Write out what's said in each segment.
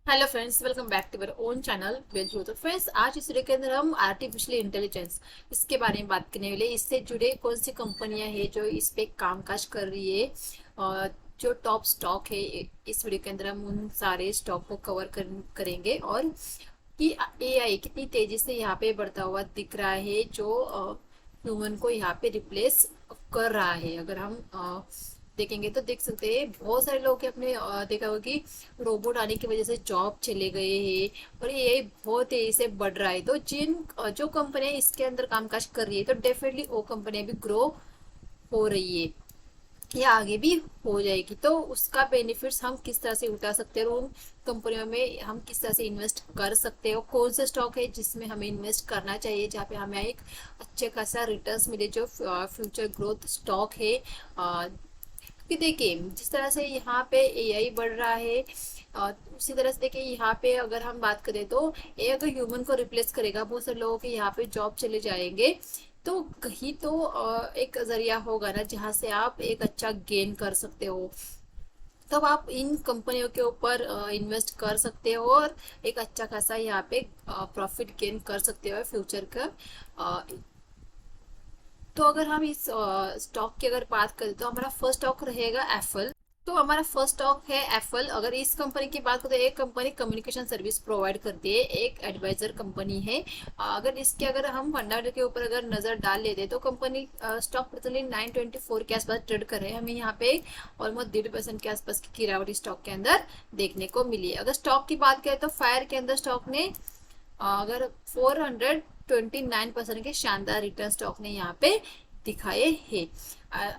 Hello friends, welcome back to our own channel bell. तो friends, आज इस video के अंदर हम आर्टिफिशियल इंटेलिजेंस इसके बारे में बात करने वाले। इससे जुड़े कौन सी कंपनियां हैं जो इस पे कामकाज कर रही है, और जो टॉप स्टॉक है। इस वीडियो के अंदर हम उन सारे स्टॉक को करेंगे, और कि एआई कितनी तेजी से यहाँ पे बढ़ता हुआ दिख रहा है, जो ह्यूमन को यहाँ पे रिप्लेस कर रहा है। अगर हम देखेंगे तो देख सकते हैं बहुत सारे लोग के अपने देखा होगा कि रोबोट आने की वजह से जॉब चले गए हैं, और ये बहुत तेजी से बढ़ रहा है। तो जो कंपनियां इसके अंदर कामकाज कर रही है, तो डेफिनेटली वो कंपनियां भी ग्रो हो रही है या आगे भी हो जाएगी। तो उसका बेनिफिट्स हम किस तरह से उठा सकते हैं, और उन कंपनियों में हम किस तरह से इन्वेस्ट कर सकते हैं, और कौन सा स्टॉक है जिसमें हमें इन्वेस्ट करना चाहिए, जहाँ पे हमें एक अच्छे खासा रिटर्न्स मिले, जो फ्यूचर ग्रोथ स्टॉक है। कि देखिए, जिस तरह से यहाँ पे एआई बढ़ रहा है, उसी तरह से देखिए यहाँ पे अगर हम बात करें तो ये अगर ह्यूमन को रिप्लेस करेगा, बहुत सारे लोगों के यहाँ पे जॉब चले जाएंगे। तो कहीं तो एक जरिया होगा ना, जहाँ से आप एक अच्छा गेन कर सकते हो। तब आप इन कंपनियों के ऊपर इन्वेस्ट कर सकते हो, और एक अच्छा खासा यहाँ पे प्रॉफिट गेन कर सकते हो फ्यूचर का। तो अगर हम इस स्टॉक की अगर बात करें, तो हमारा फर्स्ट स्टॉक रहेगा एप्पल। तो हमारा फर्स्ट स्टॉक है एप्पल। अगर इस कंपनी की बात करें, तो एक कंपनी कम्युनिकेशन सर्विस प्रोवाइड करती है, एक एडवाइजर कंपनी है। अगर इसके अगर हम फंडामेंटल के ऊपर अगर नजर डाल लेते हैं, तो कंपनी स्टॉक प्रति 924 के आसपास ट्रेड कर रहे हैं। हमें यहाँ पे ऑलमोस्ट 1.5% के आसपास की गिरावट स्टॉक के अंदर देखने को मिली है। अगर स्टॉक की बात करें, तो फायर के अंदर स्टॉक ने अगर 429% के शानदार रिटर्न स्टॉक ने यहाँ पे दिखाए हैं।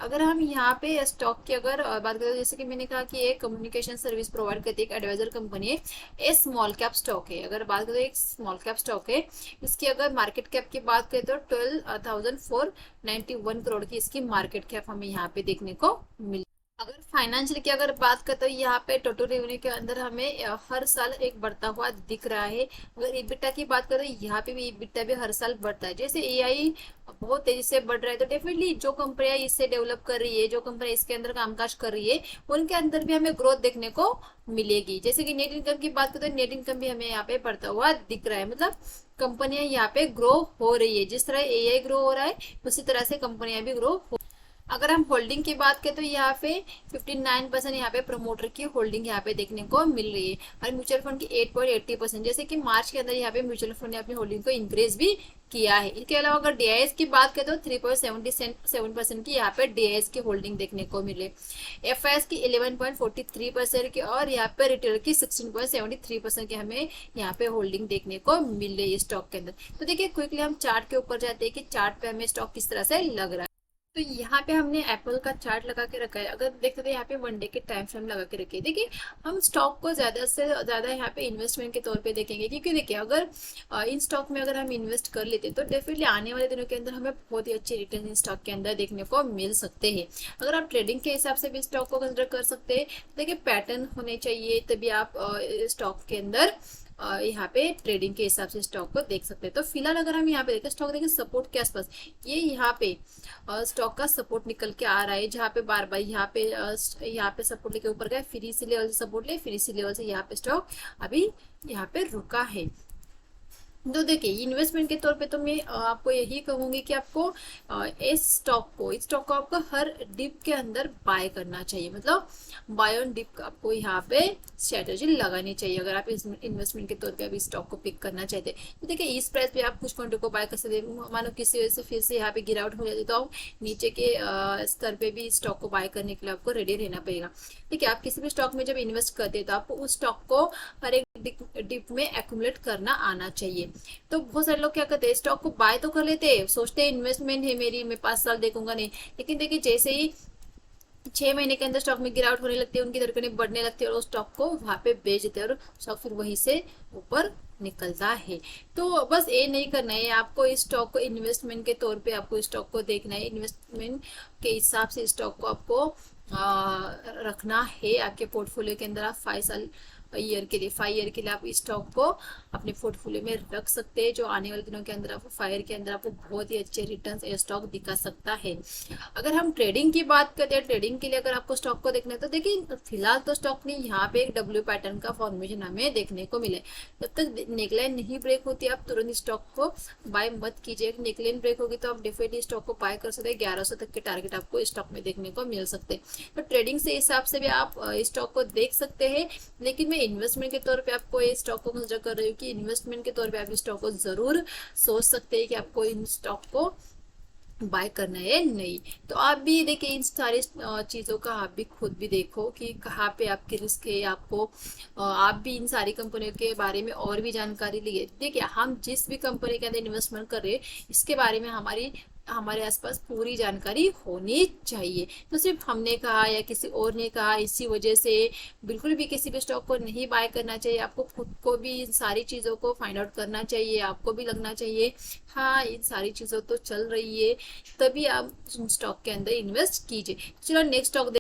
अगर हम यहाँ पे स्टॉक की अगर बात करें, तो जैसे कि मैंने कहा कि एक कम्युनिकेशन सर्विस प्रोवाइड करती है, एक एडवाइजर कंपनी है। ये स्मॉल कैप स्टॉक है। अगर बात करें तो एक स्मॉल कैप स्टॉक है। इसकी अगर मार्केट कैप की बात करें, तो 12,491 करोड़ की इसकी मार्केट कैप हमें यहाँ पे देखने को मिली। अगर फाइनेंशियल की अगर बात करें, तो यहाँ पे टोटल रेवेन्यू के अंदर हमें हर साल एक बढ़ता हुआ दिख रहा है। अगर इबिटा की बात करें, तो यहाँ पे भी इबिटा भी हर साल बढ़ता है। जैसे एआई बहुत तेजी से बढ़ रहा है, तो डेफिनेटली जो कंपनियां इससे डेवलप कर रही है, जो कंपनी इसके अंदर कामकाज कर रही है, उनके अंदर भी हमें ग्रोथ देखने को मिलेगी। जैसे कि नेट इनकम की बात करें, तो नेट इनकम भी हमें यहाँ पे बढ़ता हुआ दिख रहा है। मतलब कंपनियां यहाँ पे ग्रो हो रही है। जिस तरह एआई ग्रो हो रहा है, उसी तरह से कंपनियां भी ग्रो हो। अगर हम होल्डिंग की बात करें, तो यहाँ पे 59% यहाँ पे प्रमोटर की होल्डिंग यहाँ पे देखने को मिल रही है, और म्यूचुअल फंड की 8.80%। जैसे कि मार्च के अंदर यहाँ पे म्यूचुअल फंड ने अपनी होल्डिंग को इंक्रीज भी किया है। इसके अलावा अगर डीआईएस की बात करें, तो 3.77% की यहाँ पे डीआईएस की होल्डिंग देखने को मिले। एफआईएस की 11.43% की, और यहाँ पे रिटेल की 16.73% की हमें यहाँ पे होल्डिंग देखने को मिल रही है स्टॉक के अंदर। तो देखिए, क्विकली हम चार्ट के ऊपर जाते हैं कि चार्ट पे हमें स्टॉक किस तरह से लग रहा है। तो यहाँ पे हमने एप्पल का चार्ट लगा के रखा है। अगर देखते थे, यहाँ पे 1 डे के टाइम फ्रेम लगा के रखिए। देखिए, हम स्टॉक को ज्यादा से ज्यादा यहाँ पे इन्वेस्टमेंट के तौर पे देखेंगे, क्योंकि देखिए, अगर इन स्टॉक में अगर हम इन्वेस्ट कर लेते, तो डेफिनेटली आने वाले दिनों के अंदर हमें बहुत ही अच्छे रिटर्न इन स्टॉक के अंदर देखने को मिल सकते हैं। अगर आप ट्रेडिंग के हिसाब से भी स्टॉक को कंसिडर कर सकते हैं, देखिए पैटर्न होने चाहिए, तभी आप स्टॉक के अंदर यहाँ पे ट्रेडिंग के हिसाब से स्टॉक को देख सकते हैं। तो फिलहाल अगर हम यहाँ पे देखें, स्टॉक देखें सपोर्ट के आसपास, ये यहाँ पे स्टॉक का सपोर्ट निकल के आ रहा है, जहाँ पे बार बार यहाँ पे सपोर्ट लेके ऊपर गए, फिर इसी लेवल से सपोर्ट ले, फिर इसी लेवल से यहाँ पे स्टॉक अभी यहाँ पे रुका है। तो देखिए, इन्वेस्टमेंट के तौर पे तो मैं आपको यही कहूंगी कि आपको इस स्टॉक को आपको हर डिप के अंदर बाय करना चाहिए। मतलब बाय ऑन डिप आपको यहाँ पे स्ट्रेटेजी लगानी चाहिए, अगर आप इन्वेस्टमेंट के तौर पे अभी स्टॉक को पिक करना चाहते हैं। तो देखिए, इस प्राइस पे आप कुछ फंडों को बाय कर सकते हैं। मानो किसी वजह से फिर से यहाँ पे गिरावट हो जाती, तो आप नीचे के स्तर पे भी स्टॉक को बाय करने के लिए आपको रेडी रहना पड़ेगा। ठीक है, आप किसी भी स्टॉक में जब इन्वेस्ट करते हैं, तो आपको उस स्टॉक को हर एक डिप में एक्यूमुलेट करना आना चाहिए। तो बहुत सारे लोग क्या करते हैं, स्टॉक को बाय तो कर लेते हैं, सोचते हैं इन्वेस्टमेंट है मेरी, मैं 5 साल देखूंगा नहीं। लेकिन देखिए, जैसे ही 6 महीने के अंदर स्टॉक में गिरावट होने लगती है, उनकी धड़कनें बढ़ने लगती है, और उस स्टॉक को वहां पे बेच देते हैं, और स्टॉक फिर वहीं से ऊपर निकलता है। तो बस ये नहीं करना है आपको, इस स्टॉक को इन्वेस्टमेंट के तौर पे आपको स्टॉक को देखना है। इन्वेस्टमेंट के हिसाब से स्टॉक को आपको रखना है आपके पोर्टफोलियो के अंदर। आप ईयर के लिए, 5 ईयर के लिए आप इस स्टॉक को अपने पोर्टफोलियो में रख सकते हैं, जो आने वाले दिनों के अंदर आपको 5 ईयर के अंदर आपको बहुत ही अच्छे रिटर्न्स ये स्टॉक दिखा सकता है। अगर हम ट्रेडिंग की बात करते हैं, ट्रेडिंग के लिए अगर आपको स्टॉक को देखना है तो देखिए फिलहाल तो स्टॉक ने यहाँ पे एक डब्ल्यू पैटर्न का फॉर्मेशन हमें देखने को मिले। जब तक नेकलाइन नहीं ब्रेक होती आप तुरंत स्टॉक को बाय मत कीजिए। नेकलाइन ब्रेक होगी तो आप डेफिनेटली स्टॉक को बाय कर सकते हैं। 1100 तक के टारगेट आपको स्टॉक में देखने को मिल सकते हैं। तो ट्रेडिंग से हिसाब से भी आप स्टॉक को देख सकते हैं, लेकिन मैं इन्वेस्टमेंट के तौर पे आपको ये स्टॉक को कंसिडर कर रही हूँ कि इन्वेस्टमेंट के तौर पे आप स्टॉक को जरूर सोच सकते हैं कि आपको इन स्टॉक को बाय करना है नहीं। तो आप भी देखिए इन सारी चीज़ों का आप भी खुद भी देखो कि कहाँ पे आपके रिस्क है। आपको आप भी इन सारी कंपनियों के बारे में और भी जानकारी लिए। देखिए हम जिस भी कंपनी के अंदर इन्वेस्टमेंट कर रहे हैं इसके बारे में हमारे आसपास पूरी जानकारी होनी चाहिए। तो सिर्फ हमने कहा या किसी और ने कहा इसी वजह से बिल्कुल भी किसी भी स्टॉक को नहीं बाय करना चाहिए। आपको खुद को भी इन सारी चीज़ों को फाइंड आउट करना चाहिए। आपको भी लगना चाहिए हाँ इन सारी चीज़ों तो चल रही है, तभी आप स्टॉक के अंदर इन्वेस्ट कीजिए। चलो नेक्स्ट स्टॉक।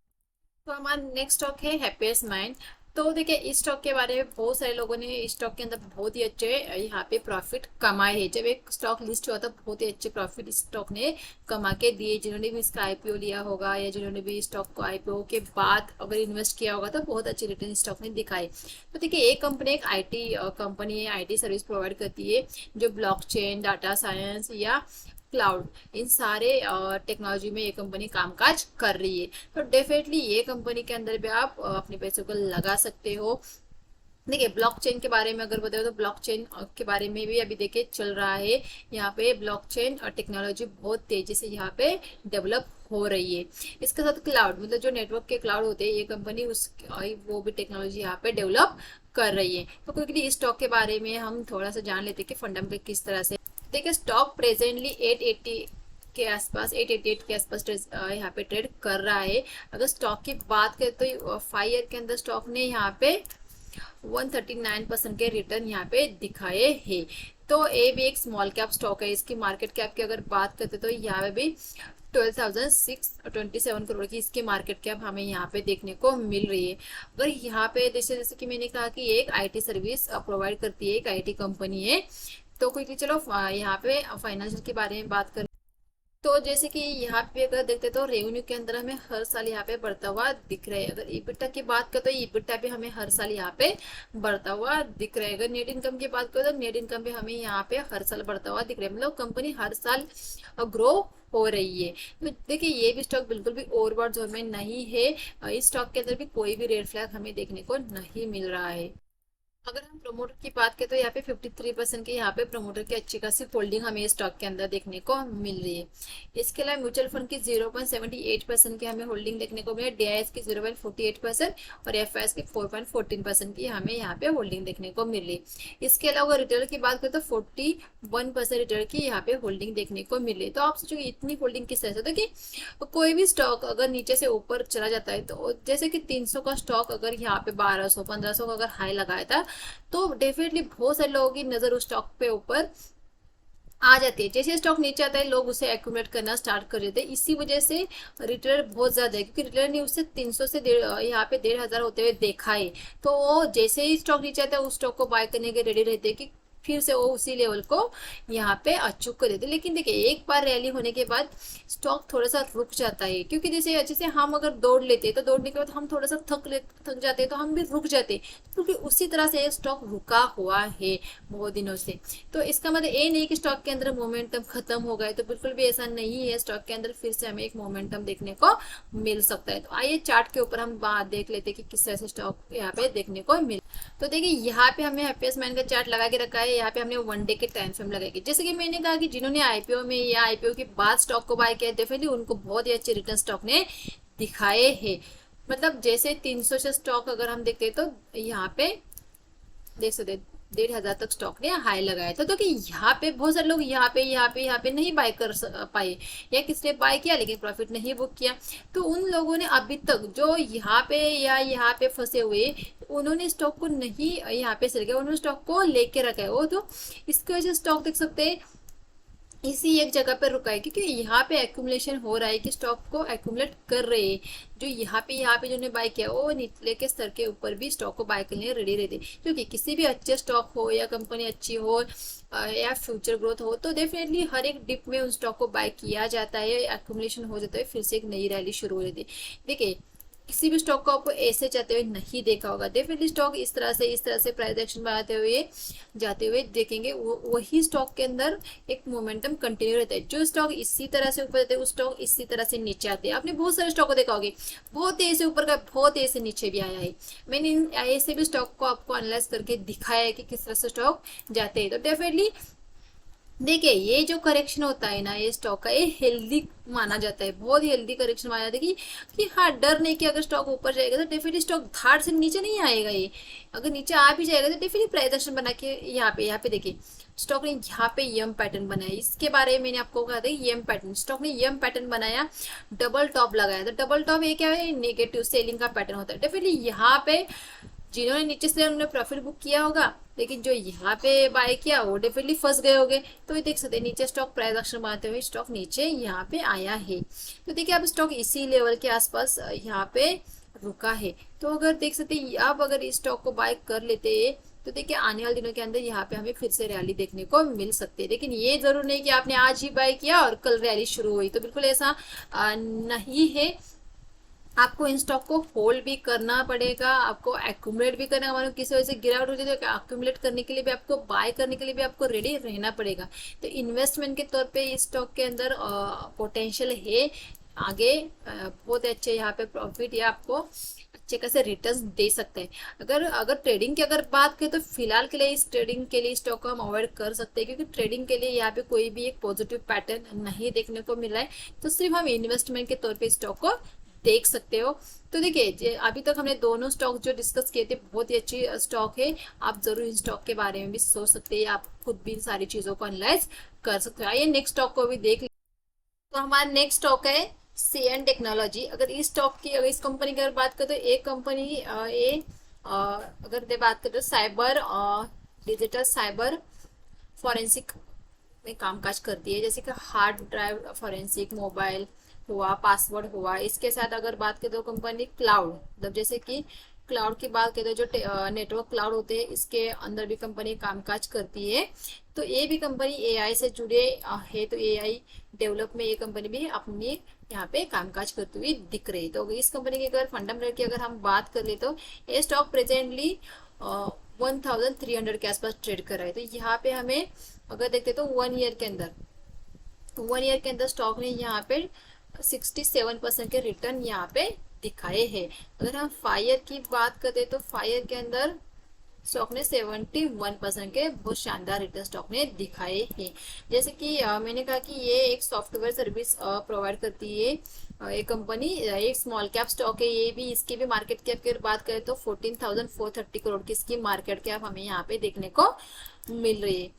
तो हमारा नेक्स्ट स्टॉक है हैप्पीएस्ट माइंड। तो देखिए इस स्टॉक के बारे में बहुत सारे लोगों ने इस स्टॉक के अंदर बहुत ही अच्छे यहाँ पे प्रॉफिट कमाए हैं। जब एक स्टॉक लिस्ट हुआ था बहुत ही अच्छे प्रॉफिट इस स्टॉक ने कमा के दिए। जिन्होंने भी इसका आईपीओ लिया होगा या जिन्होंने भी स्टॉक को आईपीओ के बाद अगर इन्वेस्ट किया होगा तो बहुत अच्छे रिटर्न स्टॉक ने दिखाए। तो देखिए एक कंपनी एक आईटी कंपनी है, आईटी सर्विस प्रोवाइड करती है जो ब्लॉकचेन, डाटा साइंस या क्लाउड इन सारे टेक्नोलॉजी में ये कंपनी कामकाज कर रही है। तो डेफिनेटली ये कंपनी के अंदर भी आप अपने पैसों को लगा सकते हो। देखिए ब्लॉकचेन के बारे में अगर बताओ तो ब्लॉकचेन के बारे में भी अभी देखिए चल रहा है। यहाँ पे ब्लॉकचेन टेक्नोलॉजी बहुत तेजी से यहाँ पे डेवलप हो रही है। इसके साथ क्लाउड मतलब जो नेटवर्क के क्लाउड होते हैं ये कंपनी वो भी टेक्नोलॉजी यहाँ पे डेवलप कर रही है। तो क्विकली इस स्टॉक के बारे में हम थोड़ा सा जान लेते हैं कि फंडामेंटल किस तरह से। देखिए स्टॉक प्रेजेंटली 880 के आसपास 888 के आसपास यहाँ पे ट्रेड कर रहा है। अगर स्टॉक की बात करें तो 5 ईयर के अंदर स्टॉक ने यहाँ पे 139% के रिटर्न यहाँ पे दिखाए हैं। तो ये भी एक स्मॉल कैप स्टॉक है। इसकी मार्केट कैप की अगर बात करते तो यहाँ पे भी 12,627 करोड़ की इसकी मार्केट कैप हमें यहाँ पे देखने को मिल रही है। अगर यहाँ पे जैसे कि मैंने कहा कि एक आईटी सर्विस प्रोवाइड करती है, एक आईटी कंपनी है। तो क्विकली चलो यहाँ पे फाइनेंशियल के बारे में बात कर। तो जैसे कि यहाँ पे अगर देखते तो रेवेन्यू के अंदर हमें हर साल यहाँ पे बढ़ता हुआ दिख रहा है। अगर इबिटा की बात करें तो इबिटा भी हमें हर साल यहाँ पे बढ़ता हुआ दिख रहा है। अगर नेट इनकम की बात करें तो नेट इनकम भी हमें यहाँ पे हर साल बढ़ता हुआ दिख रहा है। मतलब कंपनी हर साल ग्रो हो रही है। तो देखिए ये भी स्टॉक बिल्कुल भी ओवरबॉट जोन में नहीं है। इस स्टॉक के अंदर भी कोई भी रेड फ्लैग हमें देखने को नहीं मिल रहा है। अगर हम प्रमोटर की बात करें तो यहाँ पे 53% की यहाँ पे प्रमोटर की अच्छी खासी होल्डिंग हमें स्टॉक के अंदर देखने को मिल रही है। इसके अलावा म्यूचुअल फंड की 0.78% की हमें होल्डिंग देखने को मिली, डीआईएस की 0.48% और एफआईएस की 4.14% की हमें यहाँ पे होल्डिंग देखने को मिल रही। इसके अलावा रिटेलर की बात करें तो 41% रिटेलर की यहाँ पे होल्डिंग देखने को मिल रही। तो आप सोचोगे इतनी होल्डिंग किस तरह से, तो कि कोई भी स्टॉक अगर नीचे से ऊपर चला जाता है तो जैसे कि 300 का स्टॉक अगर यहाँ पे 1200-1500 का अगर हाई लगाया था तो डेफिनेटली बहुत सारे लोगों की नजर उस स्टॉक पे ऊपर आ जाती है। जैसे स्टॉक नीचे आता है लोग उसे एक्यूमुलेट करना स्टार्ट कर देते हैं। इसी वजह से रिटर्न बहुत ज्यादा है, क्योंकि रिटर्न ने उससे 300 से यहाँ पे 1,500 होते हुए देखा है। तो जैसे ही स्टॉक नीचे आता है उस स्टॉक को बाय करने के रेडी रहते हैं कि फिर से वो उसी लेवल को यहाँ पे अचीव कर देते। लेकिन देखिए एक बार रैली होने के बाद स्टॉक थोड़ा सा रुक जाता है, क्योंकि जैसे हम अगर दौड़ लेते तो दौड़ने के बाद हम थोड़ा सा थक जाते तो हम भी रुक जाते, क्योंकि उसी तरह से स्टॉक रुका हुआ है बहुत दिनों से। तो इसका मतलब ये नहीं कि स्टॉक के अंदर मोमेंटम खत्म हो गए, तो बिल्कुल भी ऐसा नहीं है। स्टॉक के अंदर फिर से हमें एक मोमेंटम देखने को मिल सकता है। तो आइए चार्ट के ऊपर हम बात देख लेते कि किस तरह से स्टॉक यहाँ पे देखने को मिल। तो देखिए यहाँ पे हमने हैप्पीएस्ट माइंड का चार्ट लगा के रखा है। यहाँ पे हमने 1 डे के टाइम फ्रेम लगाएगी। जैसे कि मैंने कहा कि जिन्होंने आईपीओ में या आईपीओ के बाद स्टॉक को बाय किया डेफिनेटली उनको बहुत ही अच्छे रिटर्न स्टॉक ने दिखाए हैं। मतलब जैसे 300 से स्टॉक अगर हम देखते तो यहाँ पे देख सकते 1,500 तक स्टॉक ने हाई लगाया था। तो कि यहाँ पे बहुत सारे लोग यहाँ पे नहीं बाय कर पाए, या किसने बाय किया लेकिन प्रॉफिट नहीं बुक किया। तो उन लोगों ने अभी तक जो यहाँ पे या यहाँ पे फंसे हुए उन्होंने स्टॉक को नहीं यहाँ पे सेल किया, उन्होंने स्टॉक को लेके रखा है वो। तो इसकी वजह से स्टॉक देख सकते हैं इसी एक जगह पे रुका है, क्योंकि यहाँ पे एक्यूमुलेशन हो रहा है कि स्टॉक को एक्यूमुलेट कर रहे हैं। जो यहाँ पे जो ने बाय किया वो निचले के स्तर के ऊपर भी स्टॉक को बाय करने रेडी रहते, क्योंकि किसी भी अच्छे स्टॉक हो या कंपनी अच्छी हो या फ्यूचर ग्रोथ हो, तो डेफिनेटली हर एक डिप में उन स्टॉक को बाय किया जाता है, एक्यूमुलेशन हो जाता है, फिर से एक नई रैली शुरू हो जाती है। देखिए, किसी भी स्टॉक को आपको ऐसे जाते हुए नहीं देखा होगा। डेफिनेटली स्टॉक इस तरह से प्राइस एक्शन बनाते हुए जाते हुए देखेंगे, वही स्टॉक के अंदर एक मोमेंटम कंटिन्यू रहता है। जो स्टॉक इसी तरह से ऊपर जाते हैं, उस स्टॉक इसी तरह से नीचे आते हैं। आपने बहुत सारे स्टॉक को देखा होगा, बहुत तेजी से ऊपर का, बहुत तेजी से नीचे भी आया है। मैंने इन ऐसे भी स्टॉक को आपको एनालाइज करके दिखाया है कि किस तरह से स्टॉक जाते हैं। तो डेफिनेटली देखिए, ये जो करेक्शन होता है ना, ये स्टॉक का, ये हेल्दी माना जाता है, बहुत ही हेल्दी करेक्शन माना जाता है कि हाँ, डर नहीं कि अगर स्टॉक ऊपर जाएगा तो डेफिनेटली स्टॉक धाड़ से नीचे नहीं आएगा। ये अगर नीचे आ भी जाएगा तो डेफिनेटली प्राइस एक्शन बना के यहाँ पे देखिए, स्टॉक ने यहाँ पे यम पैटर्न बनाया। इसके बारे में मैंने आपको कहा था, यम पैटर्न, स्टॉक ने यम पैटर्न बनाया, डबल टॉप लगाया। तो डबल टॉप ये क्या है, नेगेटिव सेलिंग का पैटर्न होता है। डेफिनेटली यहाँ पे जिन्होंने नीचे से उन्होंने प्रॉफिट बुक किया होगा, लेकिन जो यहाँ पे बाय किया वो डेफिनेटली फंस गए होंगे। तो ये देख सकते हैं, नीचे स्टॉक प्राइस एक्शन बनाते हुए स्टॉक नीचे यहाँ पे आया है। तो देखिए, अब स्टॉक इसी लेवल के आसपास यहाँ पे रुका है। तो अगर देख सकते हैं, अब अगर इस स्टॉक को बाय कर लेते हैं तो देखिए, आने वाले दिनों के अंदर यहाँ पे हमें फिर से रैली देखने को मिल सकती है। लेकिन ये जरूर नहीं कि आपने आज ही बाय किया और कल रैली शुरू हुई, तो बिल्कुल ऐसा नहीं है। आपको इन स्टॉक को होल्ड भी करना पड़ेगा, आपको एक्यूमुलेट भी करना, मानो किसी वजह से गिरावट हो जाए तो एक्यूमुलेट करने के लिए भी, आपको बाय करने के लिए भी आपको रेडी रहना पड़ेगा। तो इन्वेस्टमेंट के तौर पे इस स्टॉक के अंदर पोटेंशियल है आगे, बहुत अच्छे यहाँ पे प्रॉफिट या आपको अच्छे खासे रिटर्न्स दे सकते हैं। अगर अगर ट्रेडिंग की अगर बात करें तो फिलहाल के लिए इस ट्रेडिंग के लिए स्टॉक को हम अवॉइड कर सकते हैं, क्योंकि ट्रेडिंग के लिए यहाँ पे कोई भी एक पॉजिटिव पैटर्न नहीं देखने को मिल रहा है। तो सिर्फ हम इन्वेस्टमेंट के तौर पे स्टॉक को देख सकते हो। तो देखिए, अभी तक हमने दोनों स्टॉक जो डिस्कस किए थे, बहुत ही अच्छी स्टॉक है। आप जरूर इन स्टॉक के बारे में भी सोच सकते हैं, आप खुद भी इन सारी चीजों को एनालाइज कर सकते हो। आइए नेक्स्ट स्टॉक को भी देख। तो हमारा नेक्स्ट स्टॉक है सीएन टेक्नोलॉजी। अगर इस स्टॉक की, अगर इस कंपनी की अगर बात करें तो एक कंपनी ये अगर दे बात करें तो साइबर डिजिटल साइबर फॉरेंसिक में कामकाज करती है, जैसे कि हार्ड ड्राइव फॉरेंसिक, मोबाइल हुआ, पासवर्ड हुआ। इसके साथ अगर बात करें तो कंपनी क्लाउड, मतलब जैसे कि क्लाउड की बात करें तो जो नेटवर्क क्लाउड होते हैं, इसके अंदर भी कंपनी कामकाज करती है। तो ये भी कंपनी एआई से जुड़े है, तो एआई डेवलप में ये कंपनी भी अपनी यहाँ पे कामकाज करती हुई दिख रही है। तो इस कंपनी की अगर फंडामेंटल की अगर हम बात कर ले तो ये स्टॉक प्रेजेंटली 1300 के आसपास ट्रेड कर रहा है। तो यहाँ पे हमें अगर देखते तो 1 ईयर के अंदर स्टॉक ने यहाँ पे 67% के रिटर्न यहाँ पे दिखाए हैं। अगर हम 5 ईयर की बात करें तो 5 ईयर के अंदर स्टॉक ने 71% के बहुत शानदार रिटर्न स्टॉक ने दिखाए हैं। जैसे कि मैंने कहा कि ये एक सॉफ्टवेयर सर्विस प्रोवाइड करती है एक कंपनी, एक स्मॉल कैप स्टॉक है ये भी। इसकी भी मार्केट कैप की बात करें तो 14,430 करोड़ की इसकी मार्केट कैप हमें यहाँ पे देखने को मिल रही है।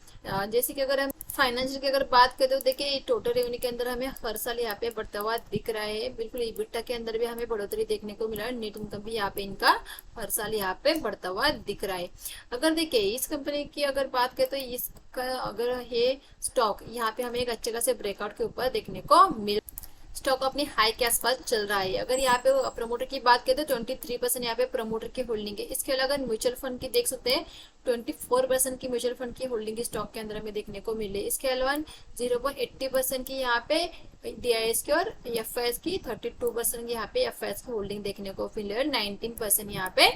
जैसे कि अगर हम फाइनेंशियल की अगर बात करें तो देखिए, टोटल रेवेन्यू के अंदर हमें हर साल यहाँ पे बढ़ता हुआ दिख रहा है। बिल्कुल इबिटा के अंदर भी हमें बढ़ोतरी देखने को मिला है, नेट इनकम भी यहाँ पे इनका हर साल यहाँ पे बढ़ता हुआ दिख रहा है। अगर देखिए, इस कंपनी की अगर बात करें तो इसका अगर ये स्टॉक यहाँ पे हमें एक अच्छे खासे ब्रेकआउट के ऊपर देखने को मिल, स्टॉक अपने हाई के आसपास चल रहा है। अगर यहाँ पे प्रमोटर की बात करें तो 23% यहाँ पे प्रमोटर की होल्डिंग है। इसके अलावा म्यूचुअल फंड की देख सकते हैं, 24% की म्यूचुअल फंड की होल्डिंग स्टॉक के अंदर हमें देखने को मिले। इसके अलावा 0.80% की यहाँ पे डीआईएस की और एफआईएस की 32% की यहाँ पे एफआईएस की होल्डिंग देखने को मिले और 19% यहाँ पे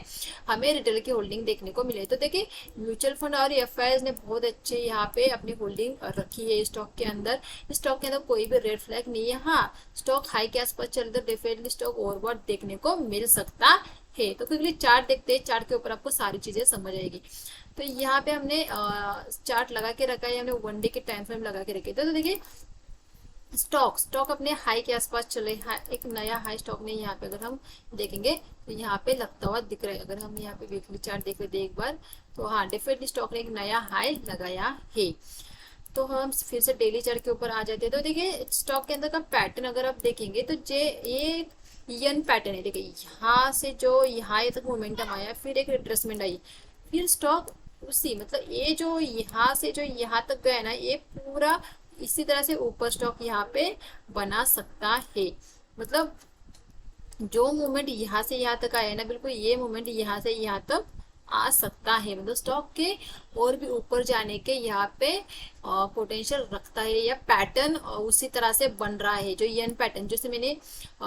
हमें रिटेल की होल्डिंग देखने को मिले। तो देखिए, म्यूचुअल फंड और एफआईएस ने बहुत अच्छे यहाँ पे अपनी होल्डिंग रखी है स्टॉक के अंदर। स्टॉक के अंदर कोई भी रेड फ्लैग नहीं है। हाँ, स्टॉक हाई के आसपास चल रहा, डेफिनेटली स्टॉक ओवरबॉट देखने को मिल सकता है। तो क्विकली चार्ट देखते हैं, चार्ट के ऊपर आपको सारी चीजें समझ आएगी। तो यहाँ पे हमने चार्ट लगा के रखा है, हमने 1 डे के टाइम फ्रेम लगा के रखे। तो देखिए, स्टॉक अपने हाई के आसपास चले, एक नया हाई स्टॉक ने यहाँ पे अगर हम देखेंगे तो यहाँ पे लगता हुआ दिख रहा है। अगर हम यहाँ पे वीकली चार्ट देख लेते एक बार तो हाँ, डेफिनेटली स्टॉक ने एक नया हाई लगाया है। तो हम फिर से डेली चार्ट के ऊपर आ जाते हैं। तो देखिए, स्टॉक के अंदर का पैटर्न अगर आप देखेंगे तो ये यन पैटर्न है। देखिए, यहाँ से जो यहाँ तक मोमेंटम आया, फिर एक रिट्रेसमेंट आई, फिर स्टॉक उसी, मतलब ये जो यहाँ से जो यहाँ तक गया ना, ये पूरा इसी तरह से ऊपर स्टॉक यहाँ पे बना सकता है। मतलब जो मूवमेंट यहाँ से यहाँ तक आया ना, बिल्कुल ये मूवमेंट यहाँ से यहाँ तक आ सकता है। मतलब स्टॉक के और भी ऊपर जाने के यहाँ पे पोटेंशियल रखता है, या पैटर्न उसी तरह से बन रहा है। जो यन पैटर्न, जैसे मैंने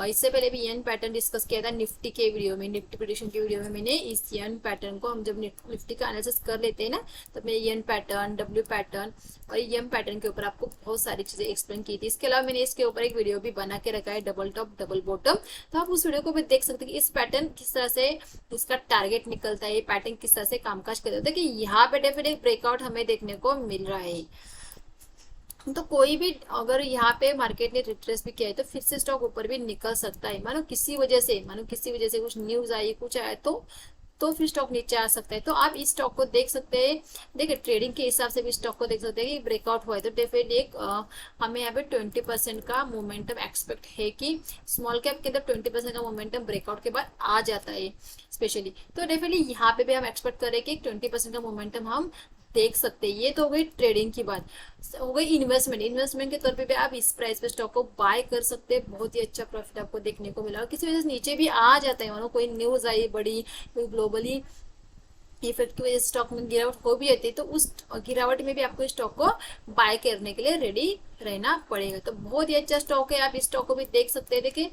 इससे पहले भी यन पैटर्न डिस्कस किया था निफ्टी के वीडियो में, निफ्टी प्रेडिक्शन के वीडियो में मैंने इस यन पैटर्न को, हम जब निफ्टी का एनालिसिस कर लेते हैं ना, तब मैं यन पैटर्न, डब्ल्यू पैटर्न और यम पैटर्न के ऊपर आपको बहुत सारी चीजें एक्सप्लेन की थी। इसके अलावा मैंने इसके ऊपर एक वीडियो भी बना के रखा है, डबल टॉप डबल बॉटम, तो आप उस वीडियो को भी देख सकते हैं कि इस पैटर्न किस तरह से इसका टारगेट निकलता है, पैटर्न किस तरह से कामकाज करता है, कि यहाँ पे डेफिनेट ब्रेकआउट हमें देखने को मिल रहा है। तो कोई भी अगर यहाँ पे मार्केट ने रिट्रेस भी किया है तो फिर से स्टॉक ऊपर भी निकल सकता है। मानो किसी वजह से कुछ न्यूज आई, कुछ आया तो फिर स्टॉक नीचे आ सकता है। तो आप इस स्टॉक को देख सकते हैं। देखिए ट्रेडिंग के हिसाब से भी स्टॉक को देख सकते हैं कि ब्रेकआउट हुआ है तो डेफिनेटली एक हमें यहाँ पे 20% का मोमेंटम एक्सपेक्ट है कि स्मॉल कैप के अंदर 20% का मोमेंटम ब्रेकआउट के बाद आ जाता है स्पेशली। तो डेफिनेटली यहाँ पे भी हम एक्सपेक्ट करें कि 20% का मोमेंटम हम देख सकते हैं। ये तो हो गई ट्रेडिंग की बात। हो गई इन्वेस्टमेंट के तौर पे भी आप इस प्राइस पे स्टॉक को बाय कर सकते हैं। बहुत ही अच्छा प्रॉफिट आपको देखने को मिला। और किसी वजह से नीचे भी आ जाता है, मानो कोई न्यूज आई बड़ी, कोई ग्लोबली इफेक्ट की वजह से स्टॉक में गिरावट हो भी जाती है, तो उस गिरावट में भी आपको स्टॉक को बाय करने के लिए रेडी रहना पड़ेगा। तो बहुत ही अच्छा स्टॉक है, आप इस स्टॉक को भी देख सकते हैं। देखिए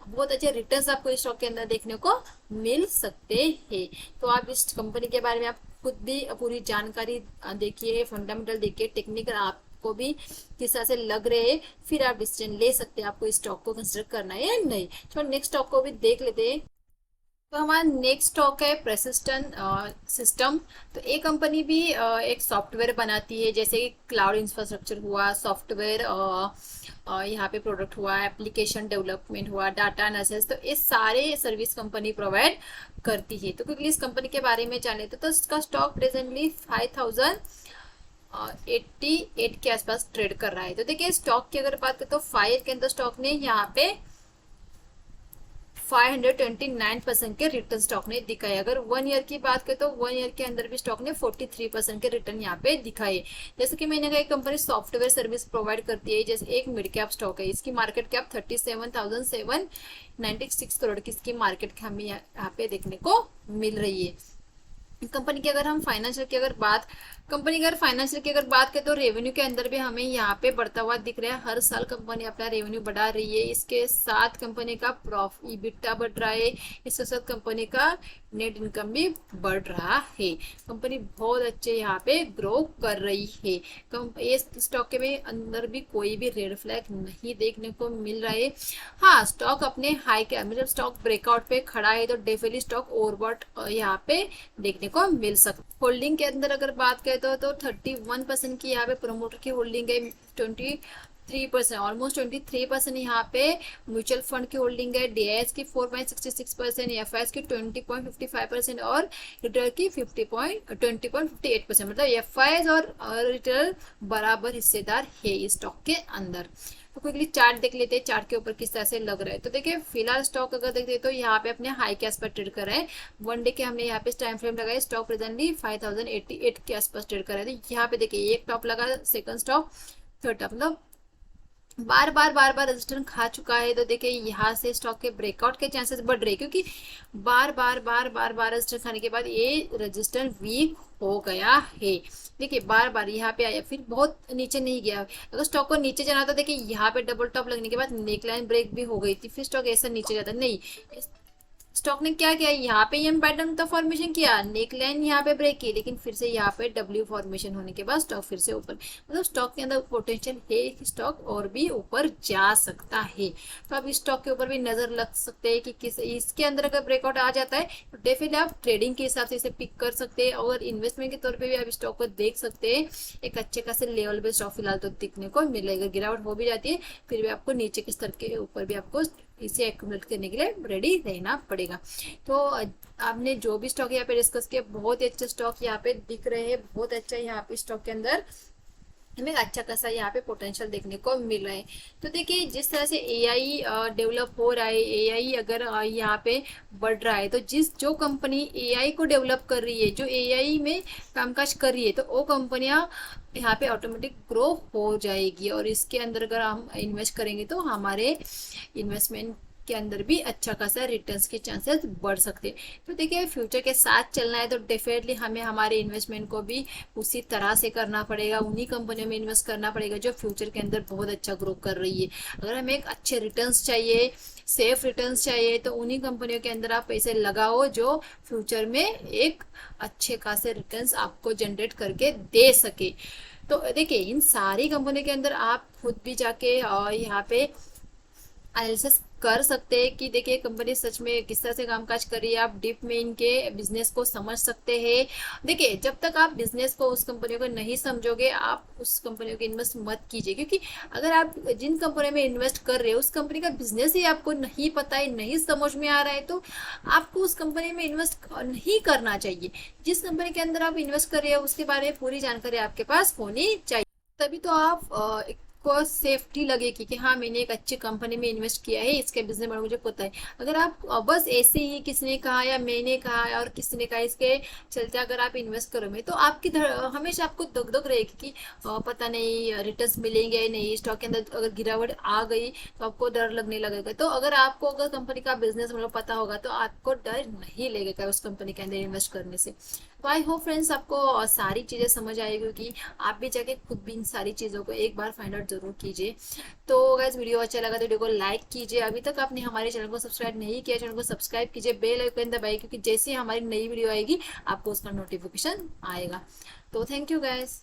बहुत अच्छे रिटर्न्स आपको इस स्टॉक के अंदर देखने को मिल सकते हैं। तो आप इस कंपनी के बारे में आप खुद भी पूरी जानकारी देखिए, फंडामेंटल देखिए, टेक्निकल आपको भी किस तरह से लग रहे हैं, फिर आप डिसीजन ले सकते हैं आपको इस स्टॉक को कंसिडर करना है या नहीं। तो नेक्स्ट स्टॉक को भी देख लेते हैं। तो हमारा नेक्स्ट स्टॉक है प्रेसिस्टेंट सिस्टम। तो ये कंपनी भी एक सॉफ्टवेयर बनाती है, जैसे क्लाउड इंफ्रास्ट्रक्चर हुआ, सॉफ्टवेयर यहाँ पे प्रोडक्ट हुआ, एप्लीकेशन डेवलपमेंट हुआ, डाटा एनालिसिस, तो ये सारे सर्विस कंपनी प्रोवाइड करती है। तो क्योंकि इस कंपनी के बारे में जाने तो इसका स्टॉक प्रेजेंटली 5088 के आसपास ट्रेड कर रहा है। तो देखिए स्टॉक की अगर बात करें तो 5 के अंदर स्टॉक ने यहाँ पे 529% के रिटर्न स्टॉक ने दिखाए। अगर 1 ईयर की बात करें तो 1 ईयर के अंदर भी स्टॉक ने 43% के रिटर्न यहाँ पे दिखाए। जैसे कि मैंने कहा एक कंपनी सॉफ्टवेयर सर्विस प्रोवाइड करती है, जैसे एक मिड कैप स्टॉक है, इसकी मार्केट कैप 37,796 करोड़ की इसकी मार्केट कैप हमें यहाँ पे देखने को मिल रही है। कंपनी की अगर हम फाइनेंशियल की अगर बात करें तो रेवेन्यू के अंदर भी हमें यहाँ पे बढ़ता हुआ दिख रहा है। हर साल कंपनी अपना रेवेन्यू बढ़ा रही है, इसके साथ कंपनी का EBITDA बढ़ रहा है, इसके साथ कंपनी का नेट इनकम भी बढ़ रहा है। कंपनी बहुत अच्छे यहाँ पे ग्रो कर रही है। इस स्टॉक के में अंदर भी कोई भी रेड फ्लैग नहीं देखने को मिल रहा है। हाँ, स्टॉक अपने हाई के मतलब स्टॉक ब्रेकआउट पे खड़ा है तो डेफिनेटली स्टॉक ओवरबॉट यहाँ पे देखने को मिल सकता। होल्डिंग के अंदर अगर बात करें तो 31% की यहाँ पे प्रोमोटर की होल्डिंग है, 23% ऑलमोस्ट 23% यहाँ पे म्यूचुअल फंड की होल्डिंग है, DIS की 4.66%, FIs की 20.55% और रिटेल की 20.58%। मतलब FIs और रिटेल बराबर हिस्सेदार है इस स्टॉक के अंदर। तो क्विकली चार्ट देख लेते हैं, चार्ट के ऊपर किस तरह से लग रहा है। तो देखिए फिलहाल स्टॉक अगर देखते हैं तो यहाँ पे अपने हाई के आसपास ट्रेड कर रहा है। 1 डे के हमने यहाँ पे टाइम फ्रेम लगाया, स्टॉक प्रेजेंटली 5088 के आसपास ट्रेड कर रहा है। तो यहाँ पे देखिए एक टॉप लगा, सेकंड स्टॉप, थर्ड टॉप, मतलब बार बार रेजिस्टेंस खा चुका है। तो देखिए यहाँ से स्टॉक के ब्रेकआउट के चांसेस बढ़ रहे हैं, क्योंकि बार बार रेजिस्टेंस खाने के बाद ये रेजिस्टेंस वीक हो गया है। देखिए बार यहाँ पे आया, फिर बहुत नीचे नहीं गया। अगर स्टॉक को नीचे जाना तो देखिए यहाँ पे डबल टॉप लगने के बाद नेकलाइन ब्रेक भी हो गई थी, फिर स्टॉक ऐसा नीचे जाता नहीं। स्टॉक ने क्या किया, यहाँ पे एम पैटर्न का फॉर्मेशन किया, नेकलाइन यहाँ पे ब्रेक की, लेकिन फिर से यहाँ पे W फॉर्मेशन होने के बाद स्टॉक फिर से ऊपर, मतलब स्टॉक के अंदर पोटेंशियल है कि स्टॉक और भी ऊपर जा सकता है। तो आप इस स्टॉक के ऊपर भी नजर लग सकते हैं कि किस इसके अंदर अगर ब्रेकआउट आ जाता है तो डेफिनेटली आप ट्रेडिंग के हिसाब से इसे पिक कर सकते हैं, और इन्वेस्टमेंट के तौर पर भी आप स्टॉक को देख सकते हैं। एक अच्छे खासे लेवल पे स्टॉक फिलहाल तो दिखने को मिलेगा, गिरावट हो भी जाती है फिर भी आपको नीचे के स्तर के ऊपर भी आपको इसे एक्यूमुलेट करने के लिए रेडी रहना पड़ेगा। तो आपने जो भी स्टॉक यहाँ पे डिस्कस किया बहुत ही अच्छे स्टॉक यहाँ पे दिख रहे हैं, बहुत अच्छा यहाँ पे स्टॉक के अंदर हमें अच्छा खासा यहाँ पे पोटेंशियल देखने को मिल रहा है। तो देखिए जिस तरह से एआई डेवलप हो रहा है, एआई अगर यहाँ पे बढ़ रहा है, तो जो कंपनी एआई को डेवलप कर रही है, जो एआई में कामकाज कर रही है, तो वो कंपनियां यहाँ पे ऑटोमेटिक ग्रो हो जाएगी। और इसके अंदर अगर हम इन्वेस्ट करेंगे तो हमारे इन्वेस्टमेंट के अंदर भी अच्छा खासा रिटर्न्स के चांसेस बढ़ सकते हैं। तो देखिए फ्यूचर के साथ चलना है तो डेफिनेटली हमें हमारे इन्वेस्टमेंट को भी उसी तरह से करना पड़ेगा, उन्हीं कंपनियों में इन्वेस्ट करना पड़ेगा जो फ्यूचर के अंदर बहुत अच्छा ग्रो कर रही है। अगर हमें एक अच्छे रिटर्न्स चाहिए, सेफ रिटर्न्स चाहिए, तो उन्हीं कंपनियों के अंदर आप पैसे लगाओ जो फ्यूचर में एक अच्छे खासे रिटर्न्स आपको जनरेट करके दे सके। तो देखिए इन सारी कंपनियों के अंदर आप खुद भी जाके यहाँ पे एनालिसिस कर सकते हैं कि देखिए कंपनी सच में किस तरह से कामकाज कर रही है। आप डीप में इनके बिजनेस को समझ सकते हैं। देखिए जब तक आप बिजनेस को उस कंपनियों को नहीं समझोगे आप उस कंपनियों को इन्वेस्ट मत कीजिए, क्योंकि अगर आप जिन कंपनियों में इन्वेस्ट कर रहे हो उस कंपनी का बिजनेस ही आपको नहीं पता है, नहीं समझ में आ रहा है, तो आपको उस कंपनी में इन्वेस्ट नहीं करना चाहिए। जिस कंपनी के अंदर आप इन्वेस्ट कर रहे हो उसके बारे में पूरी जानकारी आपके पास होनी चाहिए, तभी तो आप को सेफ्टी लगेगी कि हाँ मैंने एक अच्छी कंपनी में इन्वेस्ट किया है, इसके बिजनेस में मुझे पता है। अगर आप बस ऐसे ही किसने कहा या मैंने कहा और किसी ने कहा इसके चलते अगर आप इन्वेस्ट करोगे तो आपकी हमेशा आपको दग दग रहेगी कि पता नहीं रिटर्न्स मिलेंगे नहीं, स्टॉक के अंदर अगर गिरावट आ गई तो आपको डर लगने लगेगा। तो अगर आपको अगर कंपनी का बिजनेस मतलब पता होगा तो आपको डर नहीं लगेगा उस कंपनी के अंदर इन्वेस्ट करने से। तो आई होप फ्रेंड्स आपको सारी चीज़ें समझ आएगी कि आप भी जाके खुद भी इन सारी चीज़ों को एक बार फाइंड आउट जरूर कीजिए। तो गाइस वीडियो अच्छा लगा तो वीडियो को लाइक कीजिए, अभी तक आपने हमारे चैनल को सब्सक्राइब नहीं किया चैनल को सब्सक्राइब कीजिए, बेल आइकन दबाइए, क्योंकि जैसे ही हमारी नई वीडियो आएगी आपको उसका नोटिफिकेशन आएगा। तो थैंक यू गाइस।